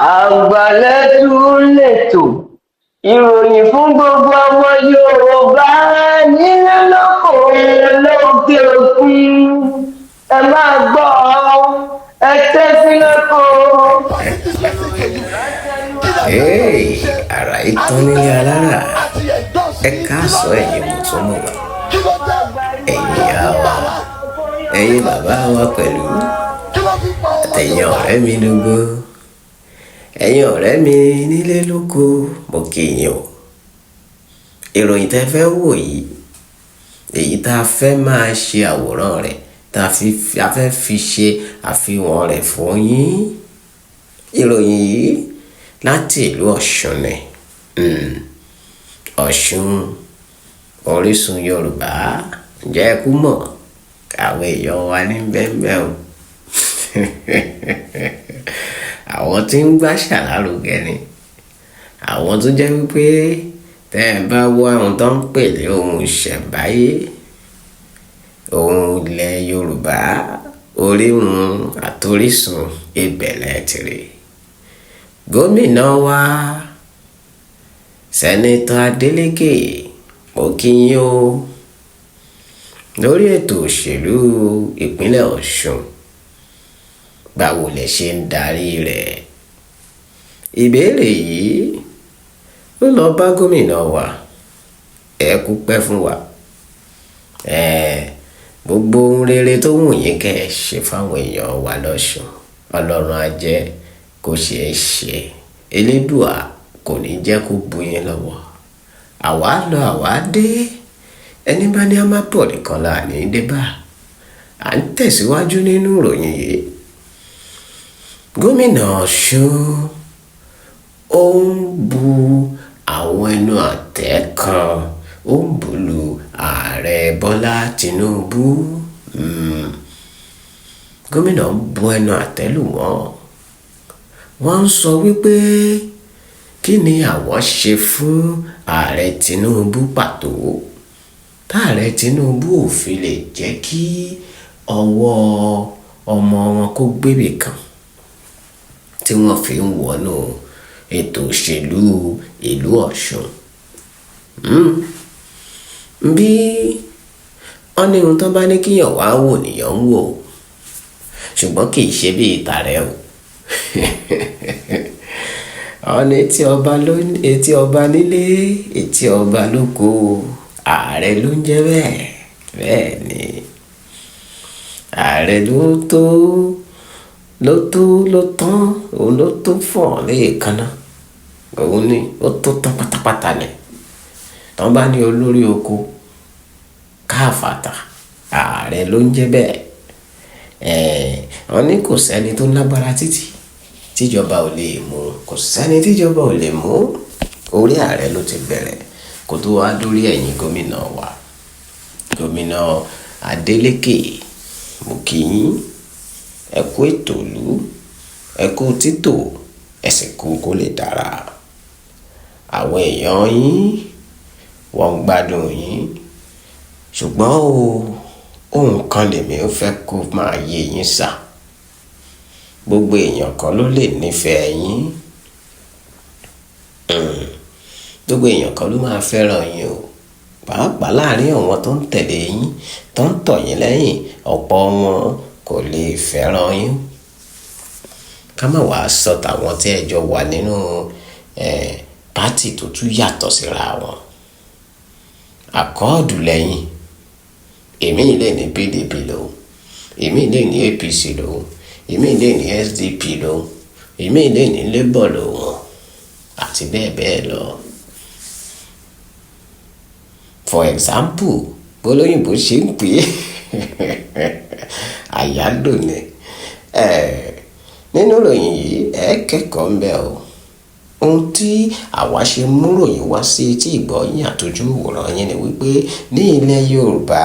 Àgbàlẹ́tù lètò ìròyìn fún gbogbo ọmọ Yorùbá nílé lóko lókè òkun. Ẹ máa gbọ́ ẹ tẹ́tí lẹ́kọ̀ọ́. Àrà ìtàn nílé alára, ẹ káàsán ẹ̀yin mùtúmù wa, ẹ̀yin ìyá wa, ẹ̀yin bàbá wa pẹ̀lú, àtẹ̀yin ọ̀rẹ́ mi lógbó, ẹ̀yin ọ̀rẹ́ mi nílé lóko, mo kí yín o. Ìròyìn tẹ́ fẹ́ wò yìí, èyí tá a fẹ́ máa ṣe àwòrán rẹ̀, tá a fẹ́ fi ṣe àfihàn rẹ̀ fún yín. Ìròyìn yìí láti ìlú Ọ̀ṣun ni. Ọ̀ṣun, orísun Yorùbá, ǹjẹ́ ẹ kú mọ̀ àwọn èèyàn wa ní bẹ́ẹ̀ o. Àwọn tí ń gbàṣà lárugẹ ni, àwọn tó jẹ́ wípé tẹ́ ẹ bá wá ohun tó ń pè ní ohun ìṣẹ̀ǹbáyé, ohun ilẹ̀ Yorùbá, orírun àtorísun ìbẹ̀lẹ̀ tìrì. Gómìnà wa Sẹ́nẹ́tọ̀ Adélékè, mo kí yín o lórí ètò òṣèlú ìpínlẹ̀ Ọ̀ṣun. Báwo lẹ ṣe ń darí rẹ̀? Ìbéèrè yìí ó lọ bá gómìnà wa, ẹ kú pẹ́ fún wa. Gbogbo ohun rere tó wù yín kẹ́ ẹ ṣe fáwọn èèyàn wa lọ́ṣun, Ọlọ́run á jẹ́ kó ṣeé ṣe. Elédùà kò ní jẹ́ kó bu yín lọ́wọ́. Àwa lọ àwa dé, ẹni bá ní a má bọ̀ nìkan là ní dé bá. À ń tẹ̀síwájú nínú ìròyìn yìí. Gómìnà Ọ̀ṣun ó ń bu àwọn ẹnu àtẹ́ kan, ó ń bù lu ààrẹ Bọ́lá Tinubu. Gómìnà ń bu ẹnu àtẹ́ lù wọ́n. Wọ́n ń sọ wípé kí ni àwọn ṣe fún ààrẹ Tinubu pàtó táàrẹ Tinubu ò fi lè jẹ́ kí ọwọ́ ọmọ wọn kó gbébì kan tí wọ́n fi ń wọnú ètò òṣèlú ìlú Ọ̀ṣun. Bí wọ́n ní ohun tó bá ní kíyàn wá wò nìyàn ń wò, ṣùgbọ́n kì í ṣe bí ìtàrẹ o. Ọ̀nà etí ọba nílé, etí ọba lóko, ààrẹ ló ń jẹ́ bẹ́ẹ̀. Bẹ́ẹ̀ ni ààrẹ ló tán, òun ló tó fọ̀ lẹ́ẹ̀kanná, òun ni ó tó tán pátápátá ni. Tán bá ní olórí oko káfàtà, ààrẹ ló ń jẹ́ bẹ́ẹ̀. Wọ́n ní kò sẹ́ni tó lágbára títí tíjọba ò lè mú, kò sẹ́ni tíjọba ò lè mú. Orí ààrẹ ló ti bẹ̀rẹ̀ kó tó wá dórí ẹ̀yìn gómìnà wa. Gómìnà Adélékè, mo kí yín, ẹ kú ètò ìlú, ẹ kú títò, ẹ sì kú kó lè dára. Àwọn èèyàn yín wọ́n ń gbádùn yín, ṣùgbọ́n ohun kan lèmi ń fẹ́ kó máa yé yín sà. Gbogbo èèyàn kan ló lè nífẹ̀ẹ́ yín, gbogbo èèyàn kan ló máa fẹ́ràn yín o. Pàápàá láàrin àwọn tó ń tẹ̀lé yín, tó ń tọ̀ yín lẹ́yìn, ọ̀pọ̀ wọn kò lè fẹ́ràn yín. Ká má wàá sọ tàwọn tí ẹ jọ wà nínú pátì tó tún yàtọ̀ síra wọn. Àkọọ́dù lẹ́yìn, èmi lè ní PDP lòun, èmi lè ní APC lòun, èmi lè ní SDP lòun, èmi lè ní Labour lòun, àti bẹ́ẹ̀ bẹ́ẹ̀ lọ. For example, bólóyìnbó ṣe ń pè é àyálò ni. Nínú ìròyìn yìí ẹ kẹ́kọ̀ọ́ ń bẹ o. Ohun tí àwa ṣe mú ròyìn wá sí etí ìgbọ́ yín àtọ́jú ìwòran yín ni wípé ní ilẹ̀ Yorùbá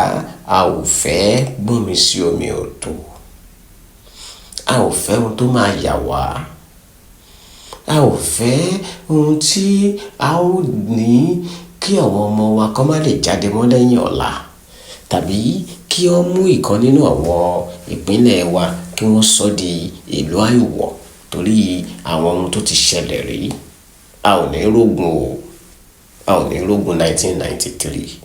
a ò fẹ́ gbọ́nmi sí omi òtó. A ò fẹ́ ohun tó máa yà wá. A ò fẹ́ ohun tí a ó ní kí àwọn ọmọ wa kọ́ má lè jáde mọ́ lẹ́yìn ọ̀la, tàbí kí wọ́n mú ìkan nínú àwọn ìpínlẹ̀ wa kí wọ́n sọ di ìlú àìwọ̀ torí àwọn ohun tó ti ṣẹlẹ̀ rí. A ò ní rógun o, a ò ní rógun 1993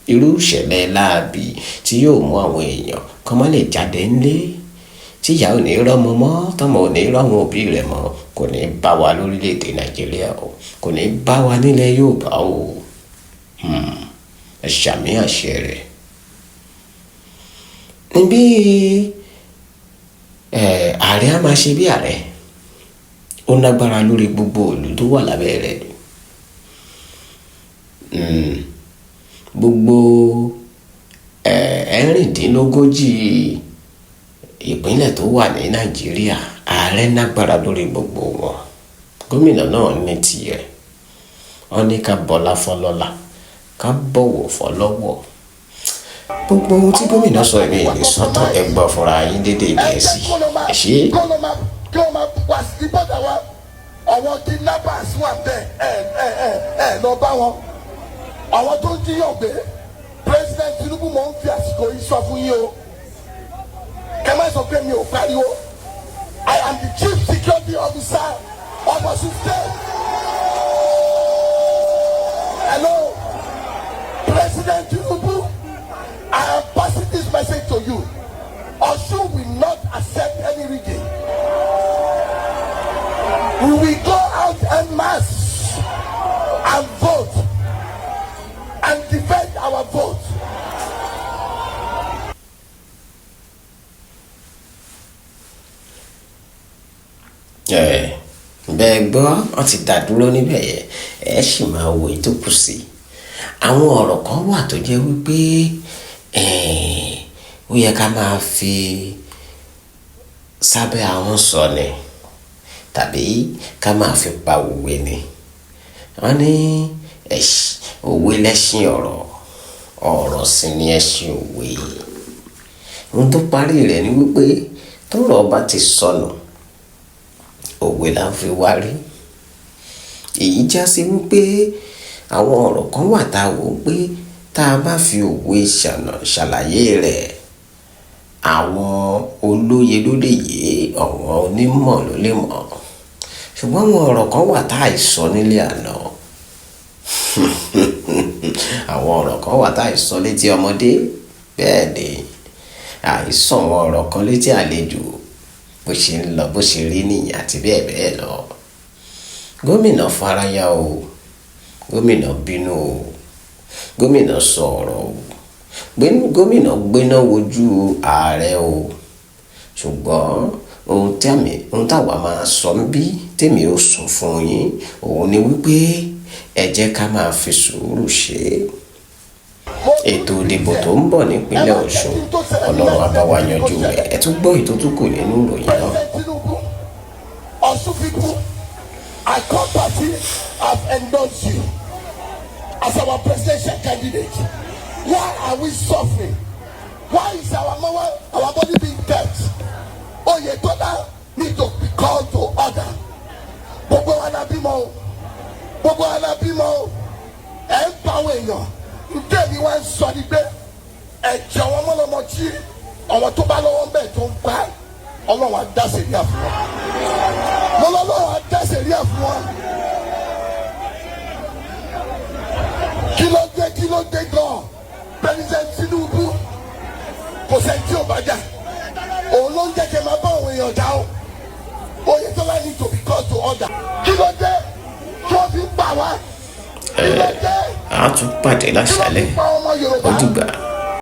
irú ìṣẹ̀lẹ̀ láabi tí yóò mú àwọn èèyàn kan má lè jáde ńlé, tí ìyá ò ní rọ́mọ mọ́, tọ́mọ ò ní rọ́wọn òbí rẹ̀ mọ́, kò ní bá wa lórílẹ̀‐èdè Nàìjíríà o, kò ní bá wa nílẹ̀ Yorùbá o. Ẹ ṣàmì àṣẹ rẹ̀. Níbí ààrẹ á máa ṣe bí ààrẹ, ó lágbára lórí gbogbo ìlú tó wà lábẹ́ rẹ̀ ni. Gbogbo ẹ̀rìndínlógójì ìpínlẹ̀ tó wà ní Nàìjíríà, ààrẹ lágbára lórí gbogbo wọn. Gómìnà náà ní tiẹ̀, wọ́n ní ká bọlá fọlọ́lá, ká bọ̀wọ̀ fọlọ́wọ̀. Gbogbo ohun tí gómìnà sọ èmi ìlú sọ́tọ̀ ẹ gbọ́ fúnra yín dédé Gẹ̀ẹ́sì. Ẹ ṣe é. kí wọ́n máa wá sí bọ́dà wa àwọn kidnappers wà bẹ́ẹ̀ lọ bá wọn àwọn tó ń jíyàn gbé President Tinubu mọ̀ ń fi àsìkò yìí sọ fún yín o kẹ́ má sọ pé mi ò pariwo I am the Chief Security Officer of Osun State. Hello, President Tinubu, I am passing this message to you. Osun will not accept any rigging. We will go out en masse and vote and defend our vote. Bẹ́ẹ̀ gbọ́, wọ́n ti dá dúró níbẹ̀ yẹn, ẹ sì máa wo èyí tó kù sí. Àwọn ọ̀rọ̀ kan wà tó jẹ́ wípé ó yẹ ká máa fi sábẹ́ àwọn sọ ni tàbí ká máa fi pa òwe ni. Wọ́n ní òwe lẹ́ṣin ọ̀rọ̀, ọ̀rọ̀ sì ni ẹṣin òwe. Ohun tó parí rẹ̀ ni wípé tọ́rọ̀ bá ti sọnù, òwe là ń fi wá rí. Èyí já sí wípé àwọn ọ̀rọ̀ kan wà tá a wò pé tá a bá fi òwe ṣàlàyé rẹ̀, àwọn olóye ló lè yé, àwọn onímọ̀ ló lè mọ̀. Ṣùgbọ́n àwọn ọ̀rọ̀ kan wà tá a sọ nílé àná. Àwọn ọ̀rọ̀ kan wà tá a sọ létí ọmọdé, bẹ́ẹ̀ ni àìsàn àwọn ọ̀rọ̀ kan létí àlejò, bó ṣe ń lọ bó ṣe rí nìyẹn àti bẹ́ẹ̀ bẹ́ẹ̀ lọ. Gómìnà faraya o, gómìnà bínú o, gómìnà sọ̀rọ̀ o, gómìnà gbéná wojú ààrẹ o. Ṣùgbọ́n ohun táwa máa sọ ń bí tèmi ò sọ fún yín òun ni wípé ẹ jẹ́ ká máa fi sùúrù ṣe ètò ìdìbò tó ń bọ̀ nípínlẹ̀ Ọ̀ṣun. Ọlọ́run á bá wa yanjú rẹ̀. Ẹ tún gbọ́ ètò tó kù nínú ìròyìn náà. Osun people, I come party have endorsed you as our presidential candidate. Why are we suffering? Why is our body being kept? Oyetola need to be called to order. Gbogbo wa la bímọ o, gbogbo wa la bímọ o. Ẹ ń pa àwọn èèyàn. Ǹjẹ́ mi wá ń sọ ni pé ẹ̀jẹ̀ àwọn ọmọlọmọ tí àwọn tó bá lọ́wọ́ ń bẹ̀ tó ń pa Ọlọ́run á dá sẹ̀ríà fún wọn. Mo lọ lọ́wọ́ á dá sẹ̀ríà fún wọn. Kí ló dé gan? President Tinubu kò sẹ́ni tí ò bá jà. Òun ló ń jẹ́ kí ẹ máa bá àwọn èèyàn jà o. Oyetola need to be called to order. Kí ló dé tí wọ́n fi ń pa wá? Kí ló dé? A tún pàdé láṣálẹ́, ó dìgbà.